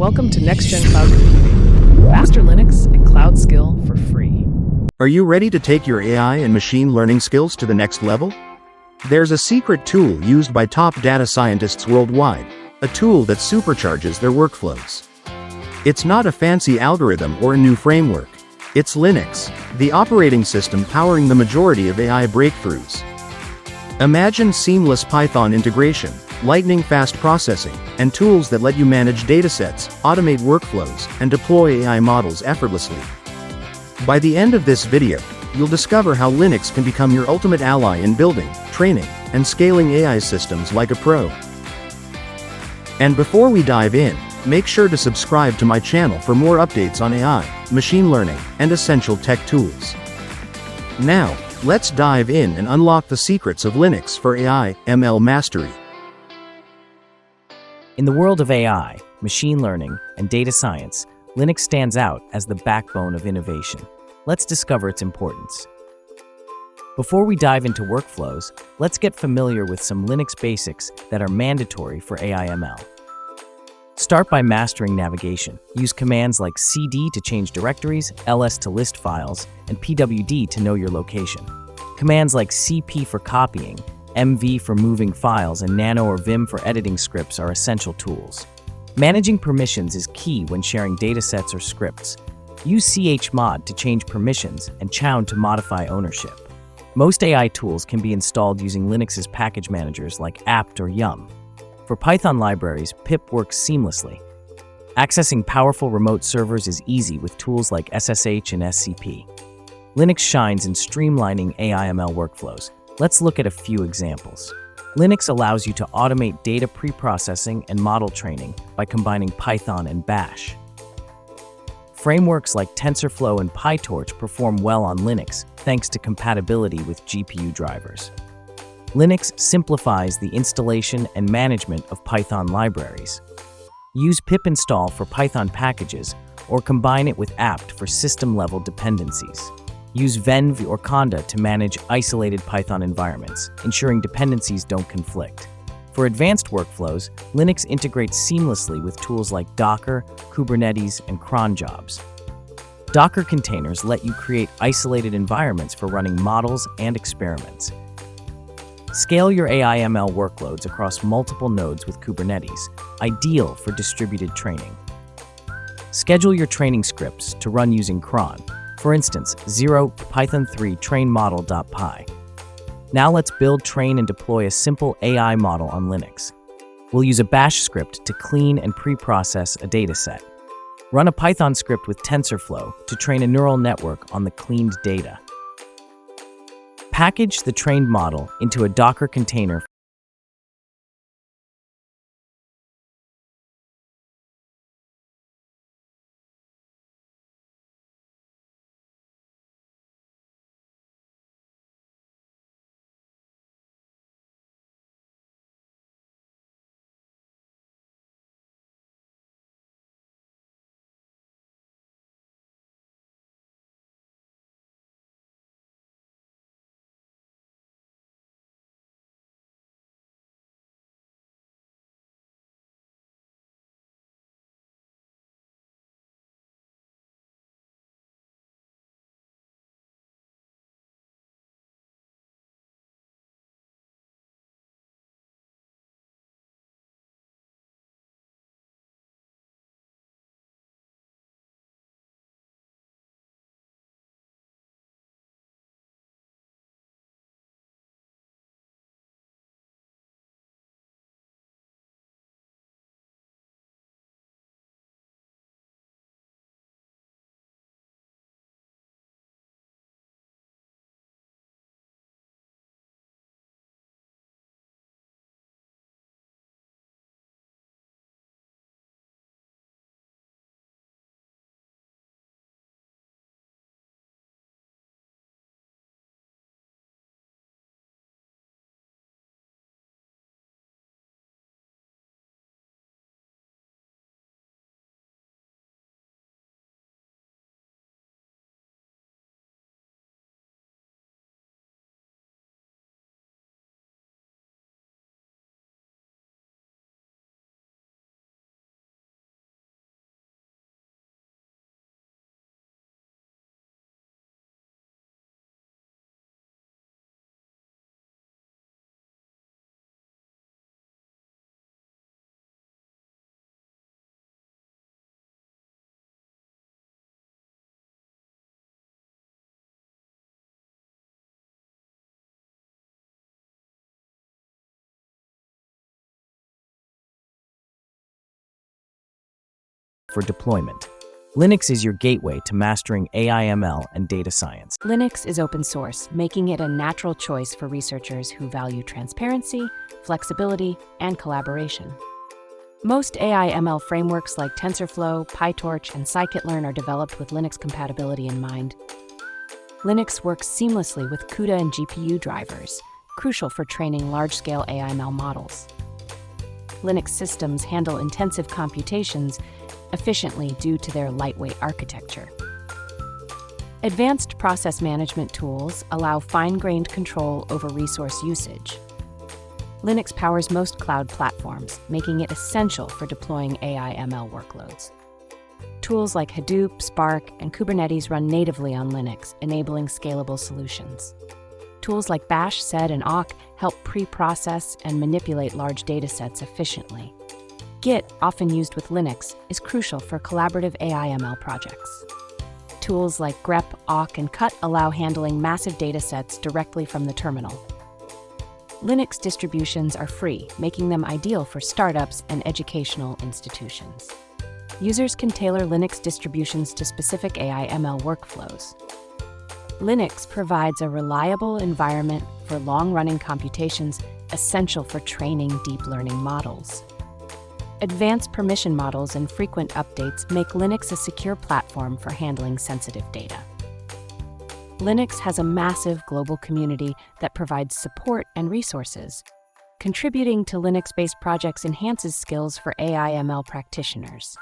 Welcome to Next Gen Cloud Computing. Master Linux and cloud skill for free. Are you ready to take your AI and machine learning skills to the next level? There's a secret tool used by top data scientists worldwide, a tool that supercharges their workflows. It's not a fancy algorithm or a new framework. It's Linux, the operating system powering the majority of AI breakthroughs. Imagine seamless Python integration, lightning-fast processing, and tools that let you manage datasets, automate workflows, and deploy AI models effortlessly. By the end of this video, you'll discover how Linux can become your ultimate ally in building, training, and scaling AI systems like a pro. And before we dive in, make sure to subscribe to my channel for more updates on AI, machine learning, and essential tech tools. Now, let's dive in and unlock the secrets of Linux for AI, ML mastery. In the world of AI, machine learning, and data science, Linux stands out as the backbone of innovation. Let's discover its importance. Before we dive into workflows, let's get familiar with some Linux basics that are mandatory for AI/ML. Start by mastering navigation. Use commands like cd to change directories, ls to list files, and pwd to know your location. Commands like cp for copying, mv for moving files, and nano or vim for editing scripts are essential tools. Managing permissions is key when sharing datasets or scripts. Use chmod to change permissions and chown to modify ownership. Most AI tools can be installed using Linux's package managers like apt or yum. For Python libraries, pip works seamlessly. Accessing powerful remote servers is easy with tools like SSH and SCP. Linux shines in streamlining AI/ML workflows. Let's look at a few examples. Linux allows you to automate data pre-processing and model training by combining Python and bash. Frameworks like TensorFlow and PyTorch perform well on Linux thanks to compatibility with GPU drivers. Linux simplifies the installation and management of Python libraries. Use pip install for Python packages or combine it with apt for system-level dependencies. Use venv or conda to manage isolated Python environments, ensuring dependencies don't conflict. For advanced workflows, Linux integrates seamlessly with tools like Docker, Kubernetes, and cron jobs. Docker containers let you create isolated environments for running models and experiments. Scale your AI/ML workloads across multiple nodes with Kubernetes, ideal for distributed training. Schedule your training scripts to run using cron. For instance, 0 Python 3 train model.py. Now let's build, train, and deploy a simple AI model on Linux. We'll use a bash script to clean and pre-process a dataset. Run a Python script with TensorFlow to train a neural network on the cleaned data. Package the trained model into a Docker container for deployment. Linux is your gateway to mastering AI/ML and data science. Linux is open source, making it a natural choice for researchers who value transparency, flexibility, and collaboration. Most AI/ML frameworks like TensorFlow, PyTorch, and scikit-learn are developed with Linux compatibility in mind. Linux works seamlessly with CUDA and GPU drivers, crucial for training large-scale AI/ML models. Linux systems handle intensive computations efficiently due to their lightweight architecture. Advanced process management tools allow fine-grained control over resource usage. Linux powers most cloud platforms, making it essential for deploying AI/ML workloads. Tools like Hadoop, Spark, and Kubernetes run natively on Linux, enabling scalable solutions. Tools like bash, sed, and awk help pre-process and manipulate large datasets efficiently. Git, often used with Linux, is crucial for collaborative AI/ML projects. Tools like grep, awk, and cut allow handling massive datasets directly from the terminal. Linux distributions are free, making them ideal for startups and educational institutions. Users can tailor Linux distributions to specific AI/ML workflows. Linux provides a reliable environment for long-running computations essential for training deep learning models. Advanced permission models and frequent updates make Linux a secure platform for handling sensitive data. Linux has a massive global community that provides support and resources. Contributing to Linux-based projects enhances skills for AI/ML practitioners.